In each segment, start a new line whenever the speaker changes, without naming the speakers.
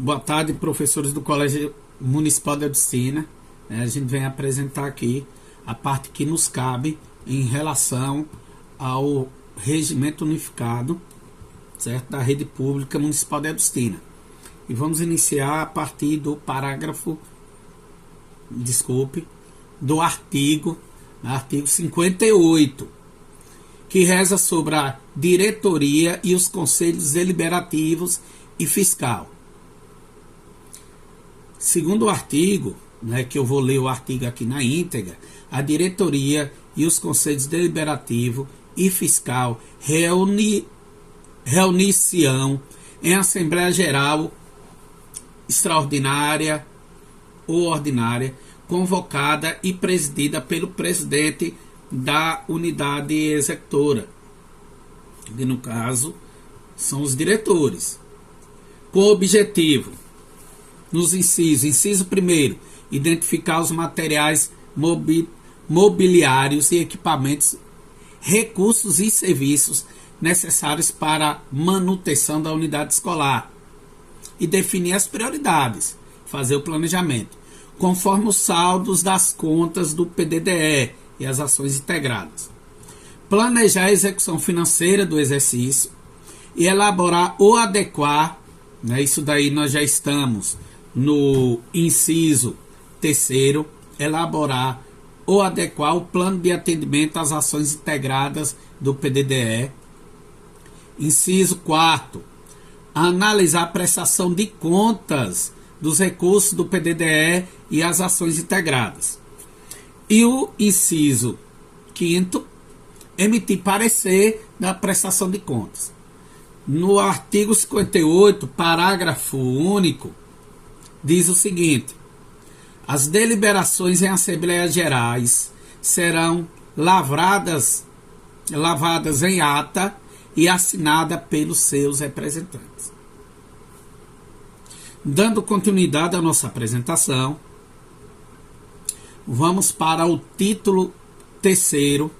Boa tarde, professores do Colégio Municipal de Edustina. A gente vem apresentar aqui a parte que nos cabe em relação ao regimento unificado, certo? Da rede pública municipal de Edustina. E vamos iniciar a partir do do artigo 58, que reza sobre a diretoria e os conselhos deliberativos e fiscal. Segundo o artigo, que eu vou ler o artigo aqui na íntegra, a diretoria e os conselhos deliberativo e fiscal reunir-se-ão em Assembleia Geral Extraordinária ou Ordinária, convocada e presidida pelo presidente da unidade executora, que no caso são os diretores, com o objetivo, nos inciso primeiro, identificar os materiais mobiliários e equipamentos, recursos e serviços necessários para a manutenção da unidade escolar e definir as prioridades, fazer o planejamento, conforme os saldos das contas do PDDE e as ações integradas. Planejar a execução financeira do exercício e elaborar ou adequar, isso daí nós já estamos no inciso terceiro, elaborar ou adequar o plano de atendimento às ações integradas do PDDE. Inciso quarto, analisar a prestação de contas dos recursos do PDDE e as ações integradas. E o inciso quinto, emitir parecer da prestação de contas. No artigo 58, parágrafo único, diz o seguinte: as deliberações em Assembleias Gerais serão lavadas em ata e assinada pelos seus representantes. Dando continuidade à nossa apresentação, vamos para o título terceiro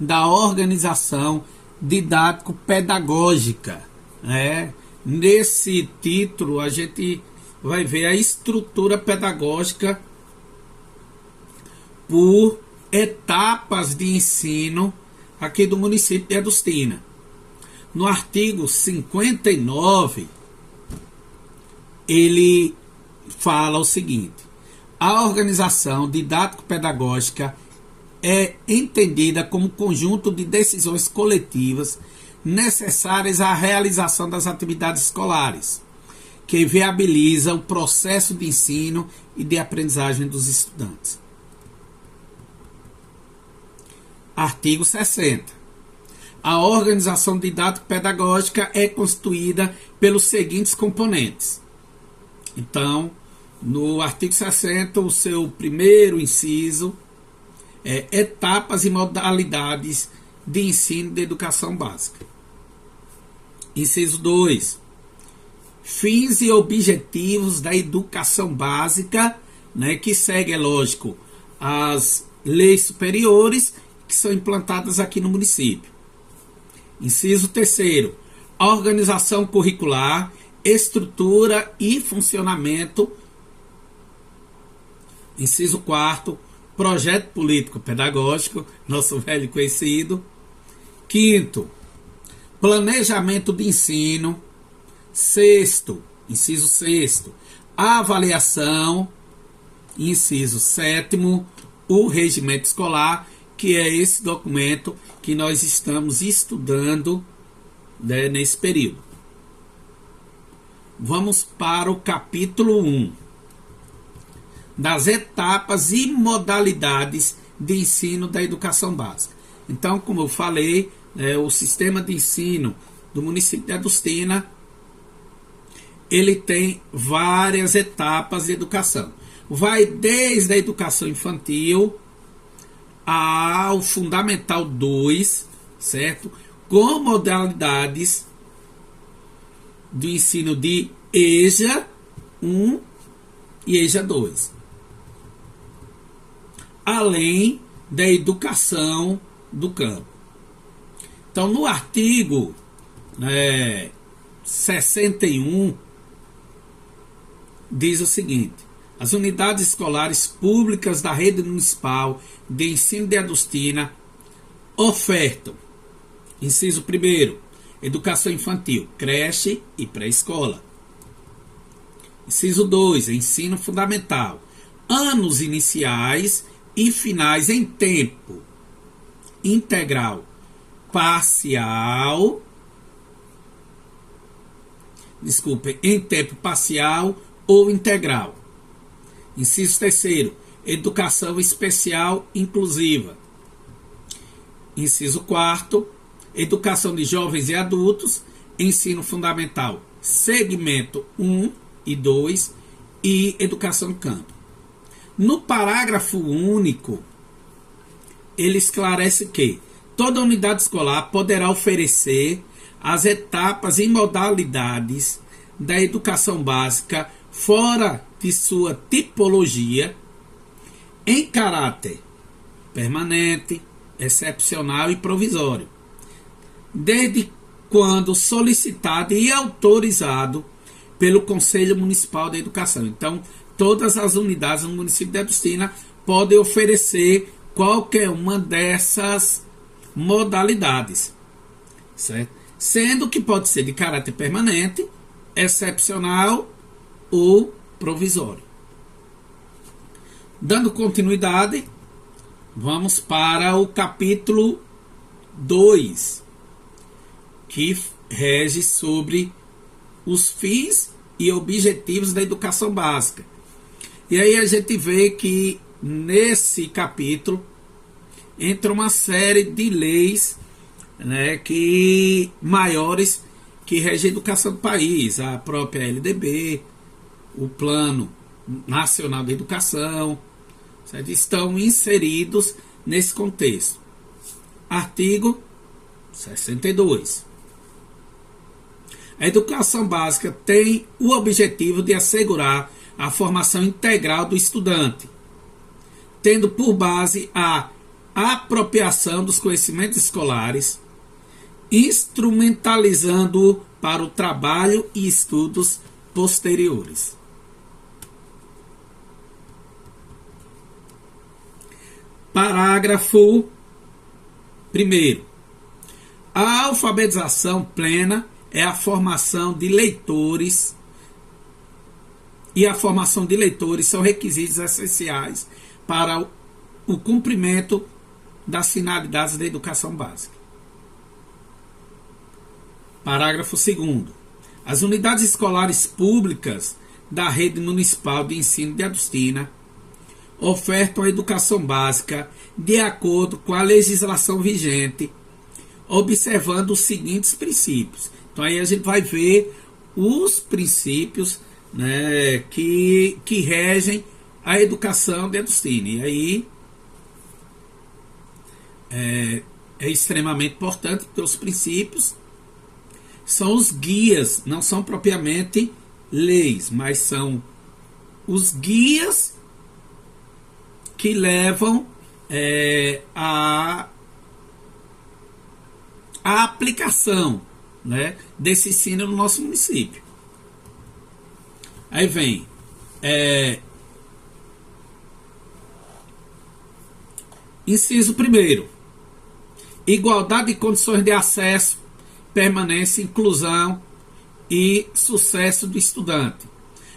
da organização didático-pedagógica. Nesse título a gente vai ver a estrutura pedagógica por etapas de ensino aqui do município de Edustina. No artigo 59, ele fala o seguinte: a organização didático-pedagógica é entendida como conjunto de decisões coletivas necessárias à realização das atividades escolares, que viabiliza o processo de ensino e de aprendizagem dos estudantes. Artigo 60. A organização didático-pedagógica é constituída pelos seguintes componentes. Então, no artigo 60, o seu primeiro inciso é etapas e modalidades de ensino de educação básica. Inciso 2. Fins e objetivos da educação básica, que segue, é lógico, as leis superiores que são implantadas aqui no município. Inciso 3º, organização curricular, estrutura e funcionamento. Inciso 4º, projeto político-pedagógico, nosso velho conhecido. 5º, planejamento de ensino. 6º, inciso 6º, avaliação. Inciso 7º, o regimento escolar, que é esse documento que nós estamos estudando nesse período. Vamos para o capítulo 1, das etapas e modalidades de ensino da educação básica. Então, como eu falei, o sistema de ensino do município de Edustina, ele tem várias etapas de educação. Vai desde a educação infantil ao Fundamental 2, certo? Com modalidades do ensino de EJA 1 e EJA 2. Além da educação do campo. Então, no artigo 61, diz o seguinte: as unidades escolares públicas da rede municipal de ensino de Adustina ofertam, inciso 1º, educação infantil, creche e pré-escola. Inciso 2, ensino fundamental, anos iniciais e finais em tempo integral, em tempo parcial ou integral. Inciso 3º, educação especial inclusiva. Inciso 4º, educação de jovens e adultos, ensino fundamental, segmento 1 e 2 e educação no campo. No parágrafo único, ele esclarece que toda unidade escolar poderá oferecer as etapas e modalidades da educação básica fora de sua tipologia em caráter permanente, excepcional e provisório, desde quando solicitado e autorizado pelo Conselho Municipal de Educação. Então, todas as unidades no município de Adustina podem oferecer qualquer uma dessas modalidades, certo? Sendo que pode ser de caráter permanente, excepcional ou provisório. Dando continuidade, vamos para o capítulo 2, que rege sobre os fins e objetivos da educação básica. E aí a gente vê que nesse capítulo entra uma série de leis, né, maiores que regem a educação do país, a própria LDB, o Plano Nacional de Educação, certo? Estão inseridos nesse contexto. Artigo 62. A educação básica tem o objetivo de assegurar a formação integral do estudante, tendo por base a apropriação dos conhecimentos escolares, instrumentalizando-o para o trabalho e estudos posteriores. Parágrafo 1º. A alfabetização plena é a formação de leitores, e a formação de leitores são requisitos essenciais para o cumprimento das finalidades da educação básica. Parágrafo 2º. As unidades escolares públicas da rede municipal de ensino de Adustina ofertam a educação básica de acordo com a legislação vigente, observando os seguintes princípios. Então aí a gente vai ver os princípios, né, que regem a educação de Adustina. E aí é extremamente importante, porque os princípios são os guias, não são propriamente leis, mas são os guias que levam a aplicação, né, desse ensino no nosso município. Aí vem inciso 1º, igualdade de condições de acesso, permanência, inclusão e sucesso do estudante,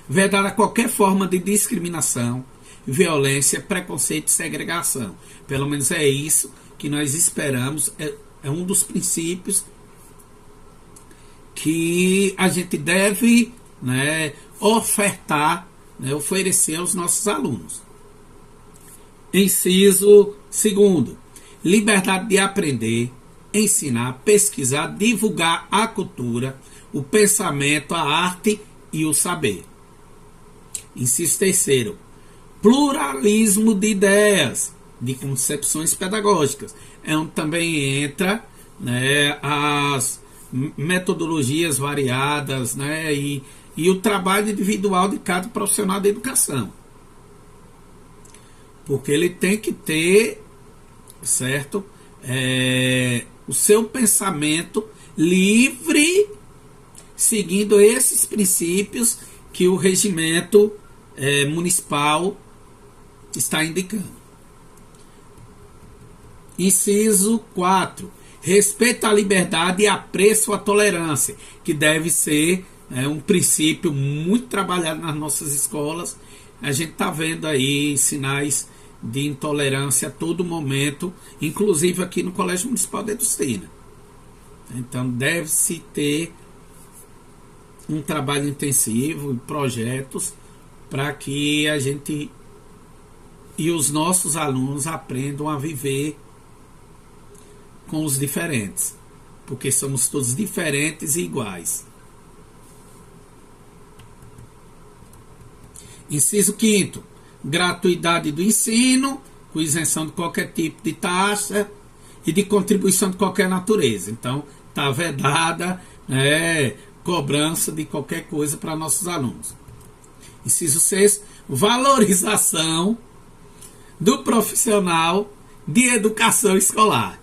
vedar a qualquer forma de discriminação, violência, preconceito e segregação. Pelo menos é isso que nós esperamos, é um dos princípios que a gente deve, né, ofertar, né, oferecer aos nossos alunos. Inciso 2º, liberdade de aprender, ensinar, pesquisar, divulgar a cultura, o pensamento, a arte e o saber. Inciso 3º, pluralismo de ideias, de concepções pedagógicas. É onde também entra, né, as metodologias variadas, né, e o trabalho individual de cada profissional da educação. Porque ele tem que ter, certo, o seu pensamento livre, seguindo esses princípios que o regimento municipal está indicando. Inciso 4. Respeito à liberdade e apreço à tolerância, que deve ser um princípio muito trabalhado nas nossas escolas. A gente está vendo aí sinais de intolerância a todo momento, inclusive aqui no Colégio Municipal de Edustina. Então deve-se ter um trabalho intensivo e projetos para que a gente e os nossos alunos aprendam a viver com os diferentes, porque somos todos diferentes e iguais. Inciso 5º, gratuidade do ensino, com isenção de qualquer tipo de taxa e de contribuição de qualquer natureza. Então, está vedada cobrança de qualquer coisa para nossos alunos. Inciso 6, valorização do profissional de educação escolar.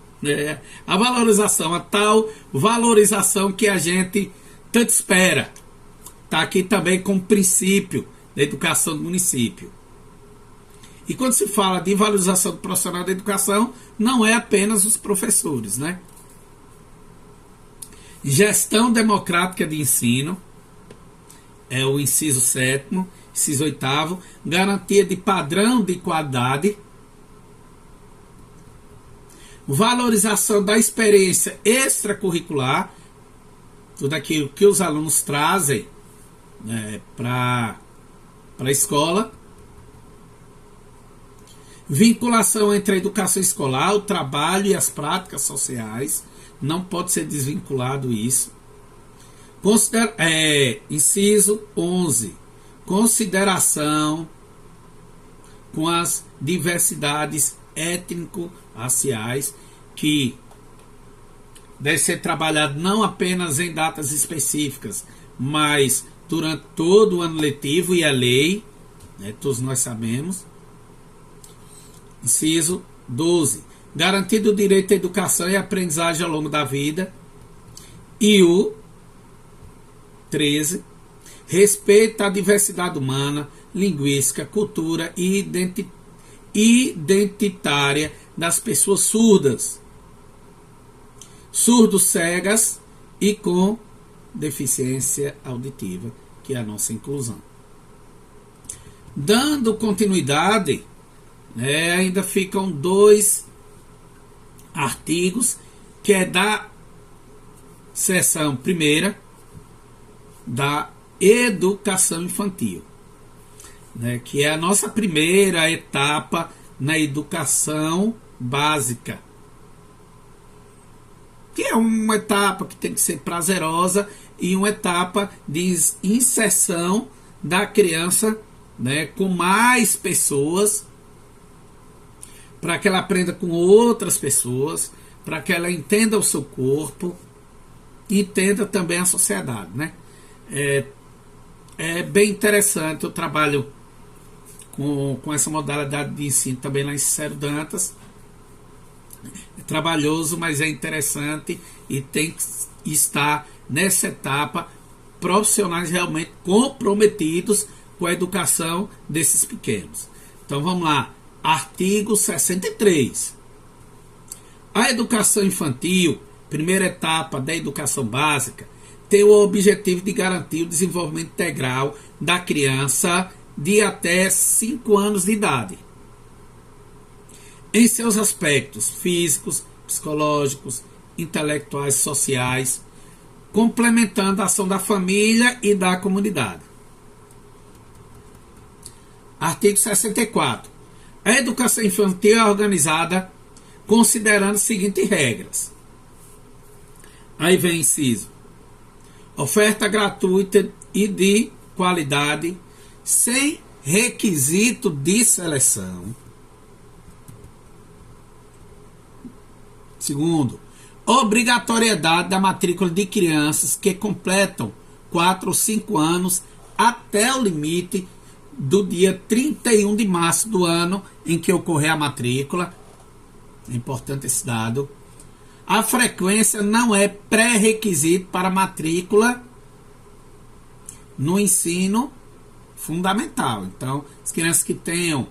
A valorização, a tal valorização que a gente tanto espera. Está aqui também como princípio da educação do município. E quando se fala de valorização do profissional da educação, não é apenas os professores, né? Gestão democrática de ensino, é o inciso 7º, inciso 8º, garantia de padrão de qualidade, valorização da experiência extracurricular, tudo aquilo que os alunos trazem para a escola, vinculação entre a educação escolar, o trabalho e as práticas sociais, não pode ser desvinculado isso. Inciso 11, consideração com as diversidades étnico-raciais, que deve ser trabalhado não apenas em datas específicas, mas durante todo o ano letivo, e a lei, todos nós sabemos. Inciso 12, garantido o direito à educação e aprendizagem ao longo da vida. E o 13, respeito à diversidade humana, linguística, cultura e identitária das pessoas surdas, surdo-cegas e com deficiência auditiva, que é a nossa inclusão. Dando continuidade, ainda ficam 2 artigos, que é da seção primeira da educação infantil, que é a nossa primeira etapa na educação básica, que é uma etapa que tem que ser prazerosa e uma etapa de inserção da criança com mais pessoas, para que ela aprenda com outras pessoas, para que ela entenda o seu corpo e entenda também a sociedade. É bem interessante. Eu trabalho com essa modalidade de ensino também lá em Cicero Dantas. É trabalhoso, mas é interessante, e tem que estar nessa etapa profissionais realmente comprometidos com a educação desses pequenos. Então vamos lá. Artigo 63. A educação infantil, primeira etapa da educação básica, tem o objetivo de garantir o desenvolvimento integral da criança de até 5 anos de idade, em seus aspectos físicos, psicológicos, intelectuais e sociais, complementando a ação da família e da comunidade. Artigo 64. A educação infantil é organizada considerando as seguintes regras. Aí vem inciso: oferta gratuita e de qualidade, sem requisito de seleção. Segundo, obrigatoriedade da matrícula de crianças que completam 4 ou 5 anos até o limite do dia 31 de março do ano em que ocorrer a matrícula. É importante esse dado. A frequência não é pré-requisito para matrícula no ensino fundamental. Então, as crianças que tenham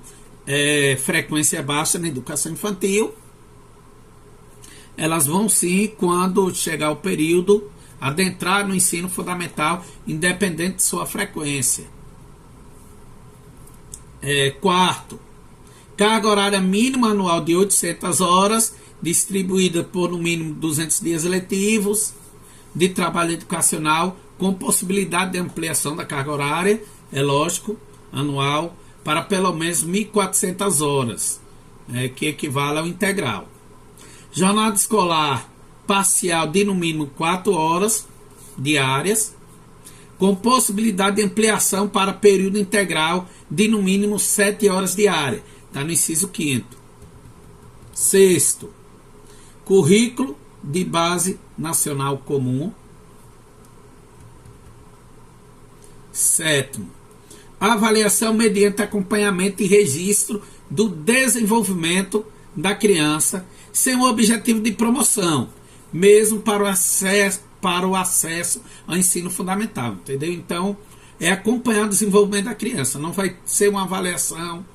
frequência baixa na educação infantil, elas vão sim, quando chegar o período, adentrar no ensino fundamental, independente de sua frequência. Quarto, carga horária mínima anual de 800 horas, distribuída por no mínimo 200 dias letivos de trabalho educacional, com possibilidade de ampliação da carga horária, lógico, anual, para pelo menos 1.400 horas, que equivale ao integral. Jornada escolar parcial de no mínimo 4 horas diárias, com possibilidade de ampliação para período integral de no mínimo 7 horas diárias. Está no inciso 5º. Sexto, currículo de base nacional comum. Sétimo, avaliação mediante acompanhamento e registro do desenvolvimento da criança, sem o objetivo de promoção, mesmo para o acesso ao ensino fundamental, entendeu? Então, acompanhar o desenvolvimento da criança, não vai ser uma avaliação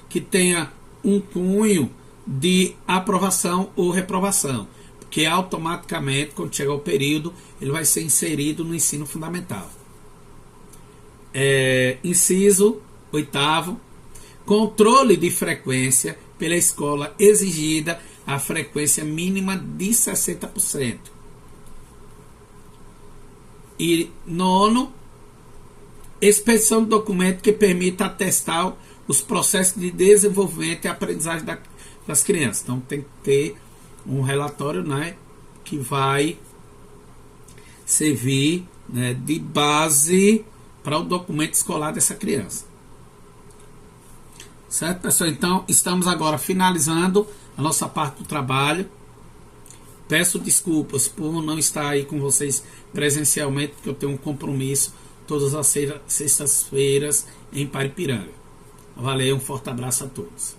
que tenha um cunho de aprovação ou reprovação, porque automaticamente, quando chegar o período, ele vai ser inserido no ensino fundamental. Inciso 8º, controle de frequência pela escola exigida a frequência mínima de 60%. E nono, expedição de documento que permita atestar os processos de desenvolvimento e aprendizagem das crianças. Então tem que ter um relatório, né, que vai servir, né, de base para o documento escolar dessa criança. Certo, pessoal? Então, estamos agora finalizando a nossa parte do trabalho. Peço desculpas por não estar aí com vocês presencialmente, porque eu tenho um compromisso todas as sextas-feiras em Paripiranga. Valeu, um forte abraço a todos.